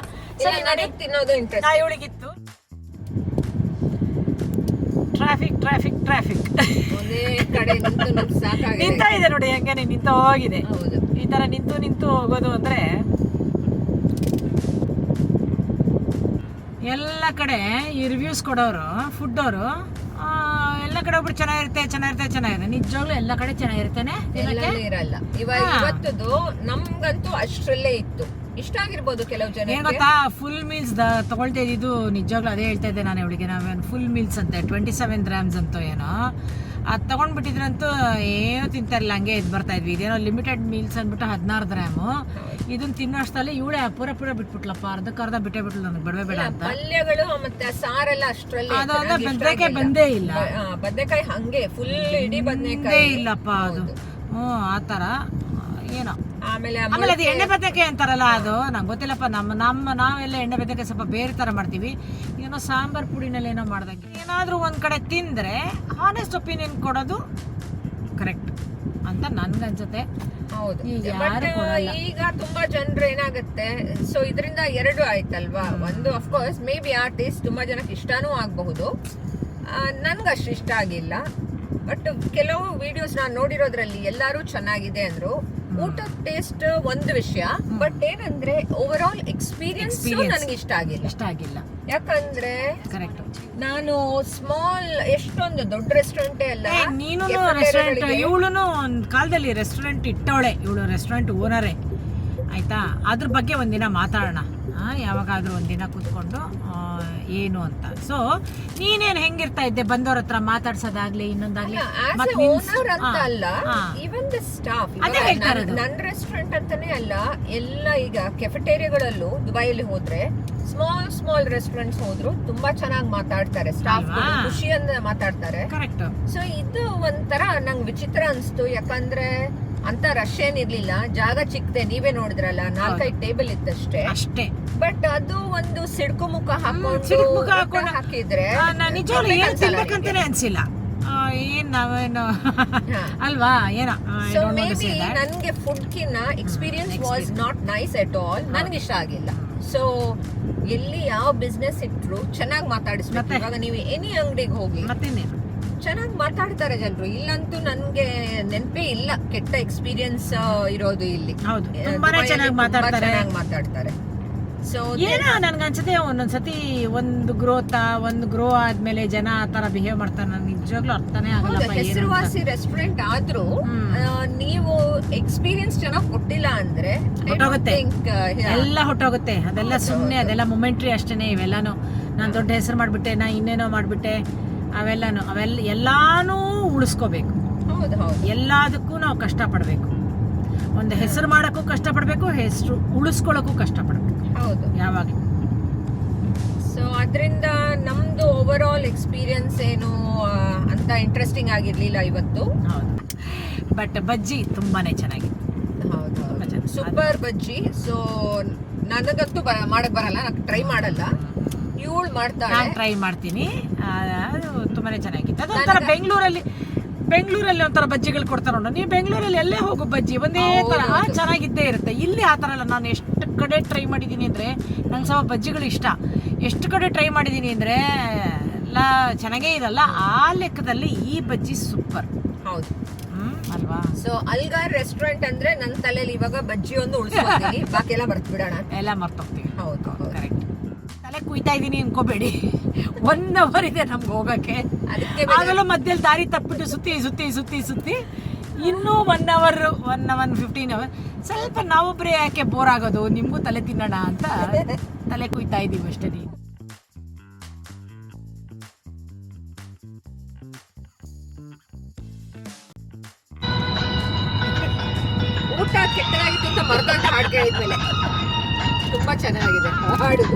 ಸರಿ ನಡಿ ತಿನ್ನೋದು ಇಂಟ್ರೆಸ್ಟ್. ಇವಳಿಗಿತ್ತು ಟ್ರಾಫಿಕ್ ಒಂದೇ ಕಡೆ ನಿಂತು ಸಾಕಾಗಿದೆ. ನಿಂತ ಇದೆ ನೋಡಿ, ಹೆಂಗೆ ನಿಂತ ಹೋಗಿದೆ. ಹೌದು, ಈ ತರ ನಿಂತು ಹೋಗೋದು ಅಂದ್ರೆ ಎಲ್ಲ ಕಡೆ ಈ ರಿವ್ಯೂಸ್ ಕೊಡೋರು, ಫುಡ್ ಅವರು ಎಲ್ಲ ಕಡೆ ಒಬ್ರು ಚೆನ್ನಾಗಿರುತ್ತೆ. ನಿಜವಾಗ್ಲೂ ಎಲ್ಲ ಕಡೆ ಚೆನ್ನಾಗಿರ್ತೇನೆ ಇರಲ್ಲ. ಇವತ್ತದು ನಮ್ಗಂತೂ ಅಷ್ಟರಲ್ಲೇ ಇತ್ತು. ಇಷ್ಟ ಆಗಿರ್ಬೋದು ಕೆಲವು ಜನ. ಏನ್ ಗೊತ್ತಾ, ಫುಲ್ ಮೀಲ್ಸ್ ತಗೊಳ್ತಾ ಇದ್ದು ನಿಜವಾಗ್ಲೂ ಅದೇ ಹೇಳ್ತಾ ಇದ್ದೆ ನಾನು ಇವಳಿಗೆ. ನಾವೇನು ಫುಲ್ ಮೀಲ್ಸ್ ಅಂತೆ 27 grams ಅಂತೋ ಏನೋ ಅದು ತಗೊಂಡ್ಬಿಟ್ಟಿದ್ರಂತೂ ಏನೋ ತಿಂತಾ ಇರಲಿಲ್ಲ, ಹಂಗೆ ಇದು ಬರ್ತಾ ಇದ್ವಿ. ಇದೇನೋ ಲಿಮಿಟೆಡ್ ಮೀಲ್ಸ್ ಅಂದ್ಬಿಟ್ಟು 16 grams. ಇದನ್ನ ತಿನ್ನೋಷ್ಟಲ್ಲಿ ಇವಳೆ ಪೂರ ಬಿಟ್ಬಿಟ್ಲಪ್ಪ, ಅರ್ಧಕ್ಕರ್ಧ ಬಿಟ್ಟೇ ನನಗೆ ಬೇಡವೇ ಬೇಡ ಅಂತ. ಪಲ್ಯಗಳು ಮತ್ತೆ ಸಾರೆಲ್ಲ ಅಷ್ಟರಲ್ಲಿ ಬದನೆಕಾಯಿ ಬಂದೇ ಇಲ್ಲ. ಬದನೆಕಾಯಿ ಹಂಗೆ ಫುಲ್ ಇಡೀ ಬದನೆಕಾಯಿ ಇಲ್ಲಪ್ಪ ಅದು. ಆತರ ಏನೋ. ಆಮೇಲೆ ಅದು ಎಣ್ಣೆ ಬದನೆಕಾಯಿ ಅಂತಾರಲ್ಲ, ಅದು ನಂಗೆ ಗೊತ್ತಿಲ್ಲಪ್ಪ. ನಾವೆಲ್ಲ ಎಣ್ಣೆ ಬದನೆಕಾಯಿ ಸ್ವಲ್ಪ ಬೇರೆ ತರ ಮಾಡ್ತೀವಿ. ಏನೋ ಸಾಂಬಾರ್ ಪುಡಿನಲ್ಲಿ ಏನೋ ಮಾಡ್ದಂಗೆ. ಏನಾದ್ರೂ ಒಂದ್ ಕಡೆ ತಿಂದ್ರೆ ಹಾನೆಸ್ಟ್ ಒಪಿನಿಯನ್ ಕೊಡೋದು ಕರೆಕ್ಟ್ ಅಂತ ನನ್ಗನ್ಸುತ್ತೆ. ಹೌದು, ಈಗ ತುಂಬಾ ಜನರು ಏನಾಗುತ್ತೆ, ಸೊ ಇದರಿಂದ 2 ಆಯ್ತಲ್ವಾ. ಒಂದು ಅಫ್ಕೋರ್ಸ್ ಮೇ ಬಿ ಆ ಟೇಸ್ಟ್ ತುಂಬಾ ಜನಕ್ಕೆ ಇಷ್ಟನೂ ಆಗಬಹುದು, ನನ್ಗಷ್ಟು ಇಷ್ಟ ಆಗಿಲ್ಲ. ಬಟ್ ಕೆಲವು ವಿಡಿಯೋಸ್ ನಾನು ನೋಡಿರೋದ್ರಲ್ಲಿ ಎಲ್ಲರೂ ಚೆನ್ನಾಗಿದೆ ಅಂದ್ರು. ಊಟದ ಟೇಸ್ಟ್ ಒಂದು ವಿಷಯ, ಬಟ್ ಏನಂದ್ರೆ ಓವರ್ ಆಲ್ ಎಕ್ಸ್ಪೀರಿಯನ್ಸ್ ನನಗೆ ಇಷ್ಟ ಆಗಿಲ್ಲ. ಯಾಕಂದ್ರೆ ಕರೆಕ್ಟ್, ನಾನು ಸ್ಮಾಲ್ ಎಷ್ಟೊಂದು ದೊಡ್ಡ ರೆಸ್ಟೋರೆಂಟೇ ಅಲ್ಲ. ನೀನು ರೆಸ್ಟೋರೆಂಟ್, ಇವಳುನು ಒಂದ್ ಕಾಲದಲ್ಲಿ ರೆಸ್ಟೋರೆಂಟ್ ಇಟ್ಟವಳೆ, ಇವಳು ರೆಸ್ಟೋರೆಂಟ್ ಓನರೇ ಆಯ್ತಾ. ಅದ್ರ ಬಗ್ಗೆ ಒಂದಿನ ಮಾತಾಡೋಣ, ಯಾವಾಗಾದ್ರೂ ಒಂದಿನ ಕೂತ್ಕೊಂಡು ಏನು ಅಂತ. ಸೊ ನೀನೇನ್ ಹೆಂಗಿರ್ತಾ ಇದ್ದೆ ಬಂದವ್ರ ಹತ್ರ ಮಾತಾಡ್ಸೋದಾಗ್ಲಿ ಇನ್ನೊಂದಾಗ್ಲಿ? ನನ್ನ ರೆಸ್ಟೋರೆಂಟ್ ಅಂತಾನೆ ಅಲ್ಲ, ಎಲ್ಲ ಈಗ ಕೆಫೆಟೇರಿಯಾಗಳಲ್ಲೂ ದುಬೈಯಲ್ಲಿ ಹೋದ್ರೆ ಸ್ಮಾಲ್ ರೆಸ್ಟೋರೆಂಟ್ಸ್ ಹೋದ್ರು ತುಂಬಾ ಚೆನ್ನಾಗಿ ಮಾತಾಡ್ತಾರೆ, ಸ್ಟಾಫ್ ಖುಷಿಯಿಂದ ಮಾತಾಡ್ತಾರೆ. ಕರೆಕ್ಟ್. ಸೊ ಇದು ಒಂಥರ ನಂಗೆ ವಿಚಿತ್ರ ಅನ್ಸ್ತು. ಯಾಕಂದ್ರೆ ಅಂತ ರಶ್ ಏನಿರ್ಲಿಲ್ಲ, ಜಾಗ ಚಿಕ್ಕದೆ, ನೀವೇ ನೋಡಿದ್ರಲ್ಲ, 4-5 ಟೇಬಲ್ ಇತ್ತಷ್ಟೇ ಅಷ್ಟೇ. ಬಟ್ ಅದು ಒಂದು ಸಿಡ್ಕು ಮುಖ ಹಾಕೊಂಡು ಹಾಕಿದ್ರೆ ತಿನ್ಬೇಕಂತಾನೆ ಅನ್ಸಿಲ್ಲ. ಏನ್ ನಾವೇನು ಅಲ್ವಾ ಏನೋ. ಸೊ ಮೇ ಬಿ ನನ್ಗೆ ಫುಡ್ ಕಿನ್ನ experience was not nice at all, ನನ್ಗೆ ಇಷ್ಟ ಆಗಿಲ್ಲ. ಸೊ ಎಲ್ಲಿ ಯಾವ ಬಿಸ್ನೆಸ್ ಇಟ್ರು ಚೆನ್ನಾಗಿ ಮಾತಾಡಿಸ್ಬೇಕು. ಇವಾಗ ನೀವು ಎನಿ ಅಂಗಡಿಗೆ ಹೋಗಿ ಚೆನ್ನಾಗಿ ಮಾತಾಡ್ತಾರೆ ಜನರು. ಇಲ್ಲಂತೂ ನನ್ಗೆ ನೆನಪೇ ಇಲ್ಲ ಕೆಟ್ಟ ಎಕ್ಸ್ಪೀರಿಯನ್ಸ್ ಇರೋದು ಇಲ್ಲಿ. ಚೆನ್ನಾಗಿ ಮಾತಾಡ್ತಾರೆ. ಸೊ ಏನೋ ನನ್ಗನ್ಸುತ್ತೆ ಒಂದೊಂದ್ಸತಿ ಒಂದು ಗ್ರೋ ಆದ್ಮೇಲೆ ಜನ ಆ ತರ ಬಿಹೇವ್ ಮಾಡ್ತಾರೆ. ನನ್ಗೆ ನಿಜವಾಗ್ಲೂ ಅರ್ಥನೇ ಆಗಲ್ಲ. ಹೆಸರುವಾಸಿ ರೆಸ್ಟೋರೆಂಟ್ ಆದ್ರೂ ನೀವು ಎಕ್ಸ್ಪೀರಿಯನ್ಸ್ ಚೆನ್ನಾಗಿ ಕೊಟ್ಟಿಲ್ಲ ಅಂದ್ರೆ ಎಲ್ಲ ಹೊಟ್ಟೋಗುತ್ತೆ. ಅದೆಲ್ಲ ಸುಮ್ನೆ, ಅದೆಲ್ಲ ಮೊಮೆಂಟ್ರಿ ಅಷ್ಟೇನೆ. ಇವೆಲ್ಲಾನು ನಾನು ದೊಡ್ಡ ಹೆಸರು ಮಾಡ್ಬಿಟ್ಟೆ, ನಾ ಇನ್ನೇನೋ ಮಾಡ್ಬಿಟ್ಟೆ, ಎಲ್ಲಾನು ಉಳಿಸ್ಕೋಬೇಕು. ಎಲ್ಲದಕ್ಕೂ ನಾವು ಕಷ್ಟಪಡ್ಬೇಕು. ಒಂದು ಹೆಸರು ಮಾಡಕ್ಕೂ ಕಷ್ಟಪಡ್ಬೇಕು, ಹೆಸರು ಉಳಿಸ್ಕೊಳ್ಳೋಕ್ಕೂ ಕಷ್ಟಪಡ್ಬೇಕು. ಹೌದು, ಯಾವಾಗಲೂ. ಸೊ ಅದರಿಂದ ನಮ್ದು ಓವರ್ ಆಲ್ ಎಕ್ಸ್ಪೀರಿಯನ್ಸ್ ಏನು ಅಂತ ಇಂಟ್ರೆಸ್ಟಿಂಗ್ ಆಗಿರ್ಲಿಲ್ಲ ಇವತ್ತು. ಹೌದು, ಬಟ್ ಬಜ್ಜಿ ತುಂಬಾನೇ ಚೆನ್ನಾಗಿತ್ತು. ಹೌದು, ಸೂಪರ್ ಬಜ್ಜಿ. ಸೊ ನನಗಂತೂ ಮಾಡಕ್ ಬರಲ್ಲ, ನಾನು ಟ್ರೈ ಮಾಡಲ್ಲ, ಇವಳು ಮಾಡ್ತಾಳೆ. ನಾನು ಟ್ರೈ ಮಾಡ್ತೀನಿ. ತುಂಬಾನೇ ಚೆನ್ನಾಗಿತ್ತು. ಅದೊಂಥರ ಬೆಂಗಳೂರಲ್ಲಿ ಒಂಥರ ಬಜ್ಜಿಗಳು ಕೊಡ್ತಾರೆ ನೋಡು. ನೀವು ಬೆಂಗಳೂರಲ್ಲಿ ಎಲ್ಲೇ ಹೋಗೋ ಬಜ್ಜಿ ಒಂದೇ ತರ ಚೆನ್ನಾಗಿದ್ದೇ ಇರುತ್ತೆ. ಇಲ್ಲಿ ಆ ಥರ ಅಲ್ಲ. ನಾನು ಎಷ್ಟು ಕಡೆ ಟ್ರೈ ಮಾಡಿದ್ದೀನಿ ಅಂದರೆ, ನಂಗೆ ಸ್ವಲ್ಪ ಬಜ್ಜಿಗಳು ಇಷ್ಟ. ಎಷ್ಟು ಕಡೆ ಟ್ರೈ ಮಾಡಿದ್ದೀನಿ ಅಂದರೆ ಎಲ್ಲ ಚೆನ್ನಾಗೇ ಇರಲ್ಲ. ಆ ಲೆಕ್ಕದಲ್ಲಿ ಈ ಬಜ್ಜಿ ಸೂಪರ್. ಹೌದು ಅಲ್ವಾ? ಸೊ ಅಲ್ಗಾರ್ ರೆಸ್ಟೋರೆಂಟ್ ಅಂದ್ರೆ ನನ್ನ ತಲೆಯಲ್ಲಿ ಇವಾಗ ಬಜ್ಜಿ ಒಂದು ಉಳಿಸ್ಕೊಳ್ತೀನಿ, ಬಾಕಿ ಎಲ್ಲ ಮರ್ತು ಬಿಡೋಣ, ಎಲ್ಲ ಮರ್ತೋಗ್ತೀವಿ. ಹೌದು, ಕರೆಕ್ಟ್. ತಲೆ ಕುಯ್ತಾ ಇದ್ದೀನಿ ಅನ್ಕೋಬೇಡಿ. 1 hour ಇದೆ ನಮ್ಗೆ ಹೋಗೋಕ್ಕೆ. ಅದಕ್ಕೆ ಆಗಲೂ ಮಧ್ಯದಲ್ಲಿ ದಾರಿ ತಪ್ಪಿಟ್ಟು ಸುತ್ತಿ ಇನ್ನೂ 1 hour 15 hour ಸ್ವಲ್ಪ ನಾವೊಬ್ಬರೇ ಯಾಕೆ ಬೋರ್ ಆಗೋದು, ನಿಮಗೂ ತಲೆ ತಿನ್ನೋಣ ಅಂತ ತಲೆ ಕುಯ್ತಾ ಇದ್ದೀವಿ ಅಷ್ಟೇ. ಊಟ ಕೆಟ್ಟದಾಗಿತ್ತು ಅಂತ ಮರ್ದೊಂದು ಹಾಡು ಕೇಳಿದ್ಮೇಲೆ ತುಂಬಾ ಚೆನ್ನಾಗಿದೆ ಹಾಡು.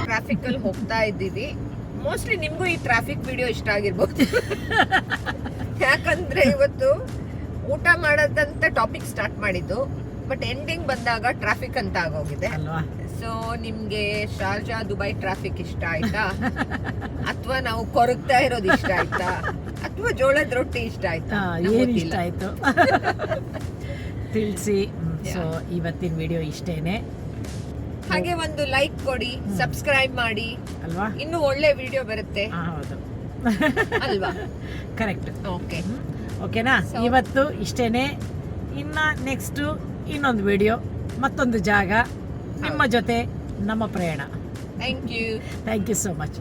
ಟ್ರಾಫಿಕ್ ಅಲ್ಲಿ ಹೋಗ್ತಾ ಇದ್ದೀವಿ. ಮೋಸ್ಟ್ಲಿ ನಿಮ್ಗೂ ಈ ಟ್ರಾಫಿಕ್ ವಿಡಿಯೋ ಇಷ್ಟ ಆಗಿರ್ಬೋದು. ಯಾಕಂದ್ರೆ ಇವತ್ತು ಊಟ ಮಾಡೋದಂತ ಟಾಪಿಕ್ ಸ್ಟಾರ್ಟ್ ಮಾಡಿದ್ದು, ಬಟ್ ಎಂಡಿಂಗ್ ಬಂದಾಗ ಟ್ರಾಫಿಕ್ ಅಂತ ಆಗೋಗಿದೆ ಅಲ್ವಾ? ಸೊ ನಿಮ್ಗೆ ಶಾರ್ಜಾ ದುಬೈ ಟ್ರಾಫಿಕ್ ಇಷ್ಟ ಆಯ್ತಾ, ಅಥವಾ ನಾವು ಕೊರಗ್ತಾ ಇರೋದು ಇಷ್ಟ ಆಯ್ತಾ, ಅಥವಾ ಜೋಳದ ರೊಟ್ಟಿ ಇಷ್ಟ ಆಯ್ತಾ, ಏನು ಇಷ್ಟ ಆಯ್ತು ತಿಳಿಸಿ. ಸೊ ಇವತ್ತಿನ ವಿಡಿಯೋ ಇಷ್ಟೇನೆ. ಹಾಗೆ ಒಂದು ಲೈಕ್ ಕೊಡಿ, ಸಬ್ಸ್ಕ್ರೈಬ್ ಮಾಡಿ ಅಲ್ವಾ? ಇನ್ನು ಒಳ್ಳೆ ವಿಡಿಯೋ ಬರುತ್ತೆ. ಹೌದು ಅಲ್ವಾ? ಕರೆಕ್ಟ್. ಓಕೆ, ಓಕೆನಾ? ಇವತ್ತು ಇಷ್ಟೇನೆ. ಇನ್ನು ನೆಕ್ಸ್ಟು ಇನ್ನೊಂದು ವಿಡಿಯೋ, ಮತ್ತೊಂದು ಜಾಗ, ನಿಮ್ಮ ಜೊತೆ ನಮ್ಮ ಪ್ರಯಾಣ. Thank you so much.